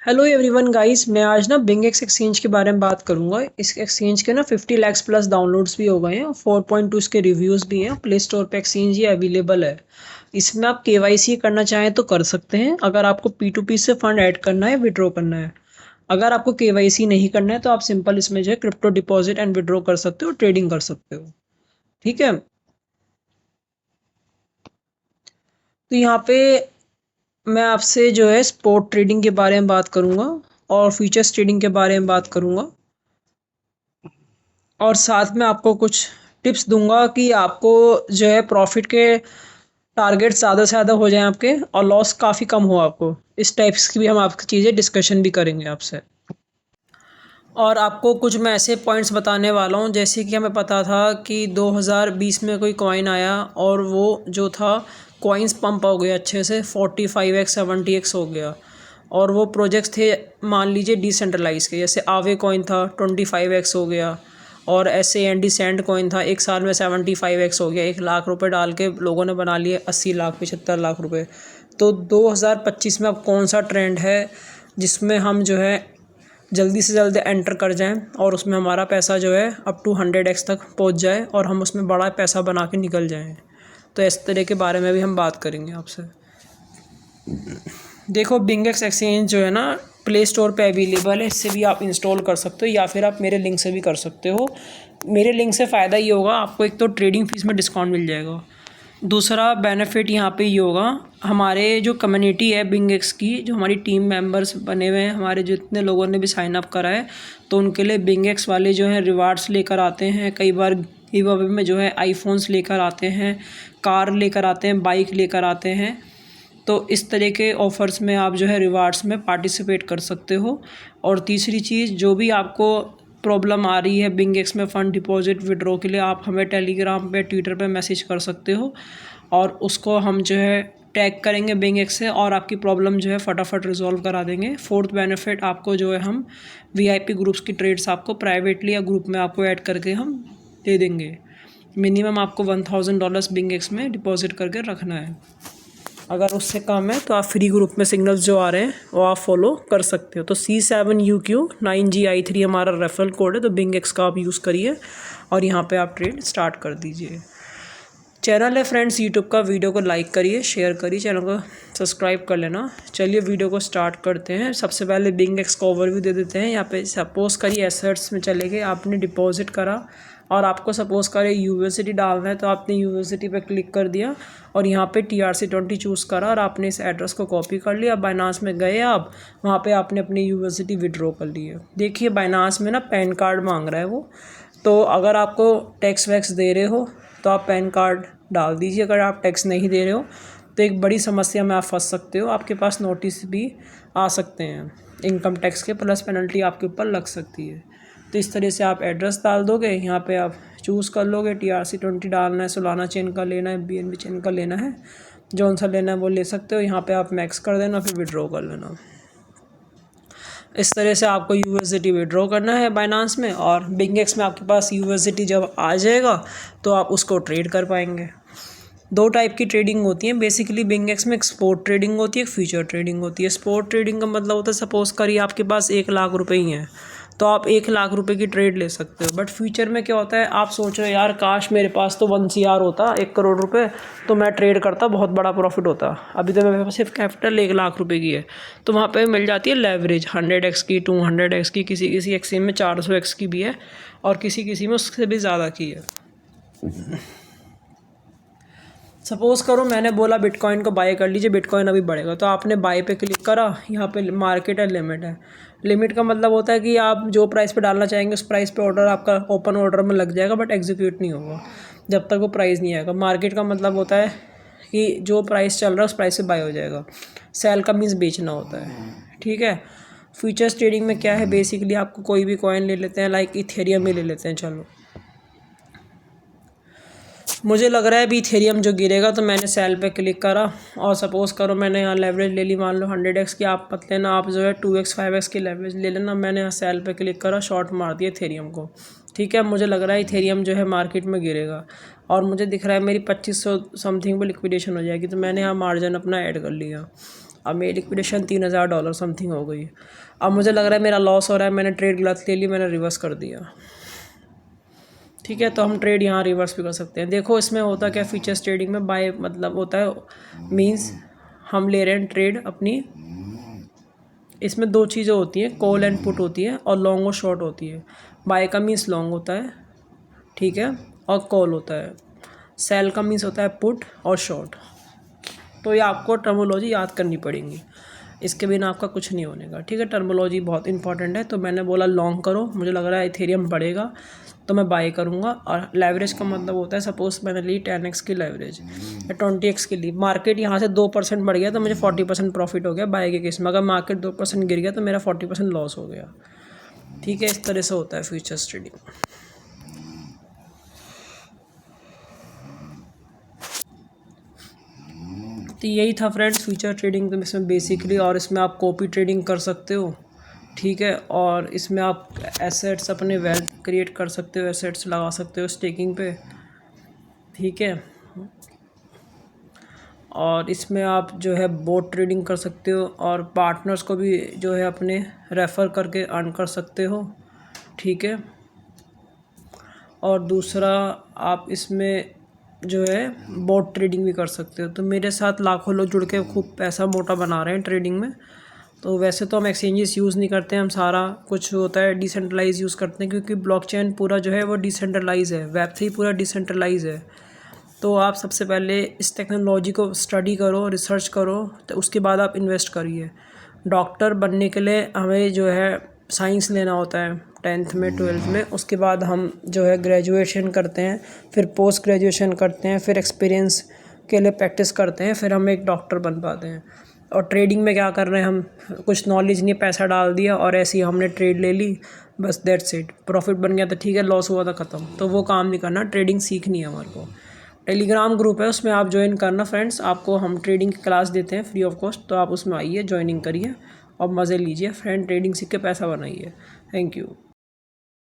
Hello everyone guys, मैं आज ना बिंग एक्स एक्सचेंज के बारे में बात करूंगा। इस एक्सचेंज के ना 50 लाख प्लस डाउनलोड्स भी हो गए हैं और 4.2 इसके रिव्यूज़ भी हैं। प्ले स्टोर पे एक्सचेंज ये अवेलेबल है। इसमें आप केवाईसी करना चाहें तो कर सकते हैं, अगर आपको P2P से फंड ऐड करना है, विड्रॉ करना है। अगर आपको केवाईसी नहीं करना है तो आप सिंपल इसमें जो है क्रिप्टो डिपॉजिट एंड विड्रॉ कर सकते हो, ट्रेडिंग कर सकते हो। ठीक है, तो यहाँ पे मैं आपसे जो है स्पॉट ट्रेडिंग के बारे में बात करूंगा और फ्यूचर्स ट्रेडिंग के बारे में बात करूंगा, और साथ में आपको कुछ टिप्स दूंगा कि आपको जो है प्रॉफिट के टारगेट ज़्यादा से ज़्यादा हो जाएं आपके और लॉस काफ़ी कम हो आपको। इस टाइप्स की भी हम आपकी चीज़ें डिस्कशन भी करेंगे आपसे। और आपको कुछ मैं ऐसे पॉइंट्स बताने वाला हूँ, जैसे कि हमें पता था कि 2020 में कोई कॉइन आया और वो जो था कॉइन्स पंप हो गया अच्छे से 45x 70x हो गया। और वो प्रोजेक्ट्स थे, मान लीजिए डिसेंट्रलाइज के, जैसे आवे कॉइन था 25x हो गया, और ऐसे एंडी सेंड कॉइन था एक साल में 75x हो गया। 1 लाख रुपए डाल के लोगों ने बना लिए 80 लाख 75 लाख रुपए। तो 2025 में अब कौन सा ट्रेंड है जिसमें हम जो है जल्दी से जल्दी एंटर कर जाएं और उसमें हमारा पैसा जो है अप टू 100x तक पहुंच जाए और हम उसमें बड़ा पैसा बना के निकल जाएं। तो इस तरह के बारे में भी हम बात करेंगे आपसे। देखो, बिंगेक्स एक्सचेंज जो है ना प्ले स्टोर पे अवेलेबल है, इससे भी आप इंस्टॉल कर सकते हो या फिर आप मेरे लिंक से भी कर सकते हो। मेरे लिंक से फ़ायदा ये होगा, आपको एक तो ट्रेडिंग फीस में डिस्काउंट मिल जाएगा। दूसरा बेनिफिट यहाँ पे ये होगा, हमारे जो कम्युनिटी है बिंगेक्स की, जो हमारी टीम मेंबर्स बने हुए हैं, हमारे जितने लोगों ने भी साइन अप करा है, तो उनके लिए बिंगेक्स वाले जो हैं रिवार्ड्स लेकर आते हैं। कई बार गिव अवे में जो है आईफोन्स लेकर आते हैं, कार लेकर आते हैं, बाइक लेकर आते हैं। तो इस तरह के ऑफ़र्स में आप जो है रिवार्ड्स में पार्टिसिपेट कर सकते हो। और तीसरी चीज़, जो भी आपको प्रॉब्लम आ रही है बिंगेक्स में फ़ंड डिपॉज़िट विड्रॉ के लिए, आप हमें टेलीग्राम पे, ट्विटर पे मैसेज कर सकते हो और उसको हम जो है टैग करेंगे बिंगेक्स से और आपकी प्रॉब्लम जो है फटाफट रिजॉल्व करा देंगे। फोर्थ बेनिफिट, आपको जो है हम वीआईपी ग्रुप्स की ट्रेड्स आपको प्राइवेटली या ग्रुप में आपको ऐड करके हम दे देंगे। मिनिमम आपको $1000 बिंगेक्स में डिपॉजिट करके रखना है। अगर उससे कम है तो आप फ्री ग्रुप में सिग्नल्स जो आ रहे हैं वो आप फॉलो कर सकते हो। तो C7UQ9GI3 हमारा रेफरल कोड है, तो बिंगेक्स का आप यूज़ करिए और यहाँ पे आप ट्रेड स्टार्ट कर दीजिए। चैनल है फ्रेंड्स यूट्यूब का, वीडियो को लाइक करिए, शेयर करिए, चैनल को सब्सक्राइब कर लेना। चलिए वीडियो को स्टार्ट करते हैं। सबसे पहले बिंगेक्स का ओवरव्यू दे देते हैं। यहाँ पे सपोज़ करिए एसेट्स में चले गए, आपने डिपॉजिट करा और आपको सपोज़ करें यूएसडी डालना है, तो आपने यूएसडी पे क्लिक कर दिया और यहाँ पे TRC20 चूज़ करा और आपने इस एड्रेस को कॉपी कर लिया। बाइनांस में गए आप, वहाँ पे आपने अपनी यूएसडी विड्रॉ कर ली है। देखिए बाइनांस में ना पैन कार्ड मांग रहा है वो, तो अगर आपको टैक्स वैक्स दे रहे हो तो आप पैन कार्ड डाल दीजिए। अगर आप टैक्स नहीं दे रहे हो तो एक बड़ी समस्या में आप फंस सकते हो, आपके पास नोटिस भी आ सकते हैं इनकम टैक्स के, प्लस पेनल्टी आपके ऊपर लग सकती है। तो इस तरह से आप एड्रेस डाल दोगे, यहाँ पे आप चूज़ कर लोगे, TRC20 डालना है, सोलाना चेन का लेना है, BNB चेन का लेना है, जौन सा लेना है वो ले सकते हो। यहाँ पे आप मैक्स कर देना, फिर विड्रॉ कर लेना। इस तरह से आपको यूएसडी विड्रॉ करना है बाइनांस में, और बिंगेक्स में आपके पास यूएसडी जब आ जाएगा तो आप उसको ट्रेड कर पाएंगे। दो टाइप की ट्रेडिंग होती है बेसिकली बिंगेक्स में, एक स्पॉट ट्रेडिंग होती है, एक फ्यूचर ट्रेडिंग होती है। स्पॉट ट्रेडिंग का मतलब होता है, सपोज़ करिए आपके पास 1 लाख रुपए ही हैं तो आप 1 लाख रुपए की ट्रेड ले सकते हो। बट फ्यूचर में क्या होता है, आप सोच रहे हो यार काश मेरे पास तो 1 CR होता, 1 करोड़ रुपए, तो मैं ट्रेड करता, बहुत बड़ा प्रॉफिट होता। अभी तो मेरे पास सिर्फ कैपिटल 1 लाख रुपए की है, तो वहाँ पे मिल जाती है लेवरेज 100x की, 200x की, किसी किसी एक्सचेंज में 400x की भी है और किसी किसी में उससे भी ज़्यादा की है। सपोज़ करो मैंने बोला बिटकॉइन को बाय कर लीजिए, बिटकॉइन अभी बढ़ेगा, तो आपने बाय पे क्लिक करा। यहाँ पे मार्केट है, लिमिट है। लिमिट का मतलब होता है कि आप जो प्राइस पे डालना चाहेंगे उस प्राइस पे ऑर्डर आपका ओपन ऑर्डर में लग जाएगा, बट एग्जीक्यूट नहीं होगा जब तक वो प्राइस नहीं आएगा। मार्केट का मतलब होता है कि जो प्राइस चल रहा है उस प्राइस से बाय हो जाएगा। सेल का मीन्स बेचना होता है, ठीक है। फ्यूचर्स ट्रेडिंग में क्या है, बेसिकली आपको कोई भी कॉइन ले लेते हैं, लाइक इथेरियम ही ले लेते हैं। चलो, मुझे लग रहा है अभी इथेरियम जो गिरेगा, तो मैंने सेल पे क्लिक करा और सपोज़ करो मैंने यहाँ लेवरेज ले ली, मान लो 100x की। आप मत लेना, आप जो है 2x 5x की लेवरेज ले लेना। मैंने यहाँ सेल पे क्लिक करा, शॉर्ट मार दिया इथेरियम को, ठीक है। मुझे लग रहा है इथेरियम जो है मार्केट में गिरेगा और मुझे दिख रहा है मेरी 2500 समथिंग पर लिक्विडेशन हो जाएगी, तो मैंने यहाँ मार्जिन अपना ऐड कर लिया। अब मेरी लिक्विडेशन $3000 समथिंग हो गई। अब मुझे लग रहा है मेरा लॉस हो रहा है, मैंने ट्रेड गलत ले ली, मैंने रिवर्स कर दिया। ठीक है, तो हम ट्रेड यहाँ रिवर्स भी कर सकते हैं। देखो इसमें होता क्या, फ्यूचर्स ट्रेडिंग में बाय मतलब होता है मींस हम ले रहे हैं ट्रेड अपनी, इसमें दो चीज़ें होती हैं, कॉल एंड पुट होती है और लॉन्ग और शॉर्ट होती है। बाय का मीन्स लॉन्ग होता है, ठीक है, और कॉल होता है। सेल का मीन्स होता है पुट और शॉर्ट। तो ये आपको टर्मोलॉजी याद करनी पड़ेगी, इसके बिना आपका कुछ नहीं होने का। ठीक है, टर्मोलॉजी बहुत इंपॉर्टेंट है। तो मैंने बोला लॉन्ग करो, मुझे लग रहा है इथेरियम बढ़ेगा तो मैं बाय करूँगा। और लेवरेज का मतलब होता है सपोज मैंने ली 10x की लेवरेज या 20x की ली, मार्केट यहाँ से 2% बढ़ गया तो मुझे 40% प्रॉफिट हो गया बाय के केस में। अगर मार्केट 2% गिर गया तो मेरा 40% लॉस हो गया। ठीक है, इस तरह से होता है फ्यूचर्स ट्रेडिंग। तो यही था फ्रेंड्स फ्यूचर ट्रेडिंग। तो इसमें बेसिकली, और इसमें आप कॉपी ट्रेडिंग कर सकते हो, ठीक है, और इसमें आप एसेट्स अपने वेल्थ क्रिएट कर सकते हो, एसेट्स लगा सकते हो स्टेकिंग पे, ठीक है। और इसमें आप जो है बोट ट्रेडिंग कर सकते हो और पार्टनर्स को भी जो है अपने रेफ़र करके अर्न कर सकते हो, ठीक है। और दूसरा आप इसमें जो है बोट ट्रेडिंग भी कर सकते हो। तो मेरे साथ लाखों लोग जुड़ के खूब पैसा मोटा बना रहे हैं ट्रेडिंग में। तो वैसे तो हम एक्सचेंजेस यूज़ नहीं करते हैं, हम सारा कुछ होता है डिसेंट्रलाइज यूज़ करते हैं, क्योंकि ब्लॉकचेन पूरा जो है वो डिसेंट्रलाइज है, वेब3 पूरा डिसेंट्रलाइज है। तो आप सबसे पहले इस टेक्नोलॉजी को स्टडी करो, रिसर्च करो, तो उसके बाद आप इन्वेस्ट करिए। डॉक्टर बनने के लिए हमें जो है साइंस लेना होता है 10th में 12th में, उसके बाद हम जो है ग्रेजुएशन करते हैं, फिर पोस्ट ग्रेजुएशन करते हैं, फिर एक्सपीरियंस के लिए प्रैक्टिस करते हैं, फिर हम एक डॉक्टर बन पाते हैं। और ट्रेडिंग में क्या कर रहे हैं हम, कुछ नॉलेज नहीं, पैसा डाल दिया और ऐसे ही हमने ट्रेड ले ली, बस दैट्स इट। प्रॉफिट बन गया तो ठीक है, लॉस हुआ था ख़त्म। तो वो काम नहीं करना, ट्रेडिंग सीखनी है हमारे को। टेलीग्राम ग्रुप है, उसमें आप ज्वाइन करना फ्रेंड्स, आपको हम ट्रेडिंग की क्लास देते हैं फ्री ऑफ कॉस्ट। तो आप उसमें आइए, ज्वाइनिंग करिए और मज़े लीजिए फ्रेंड, ट्रेडिंग सीख के पैसा बनाइए। Thank you.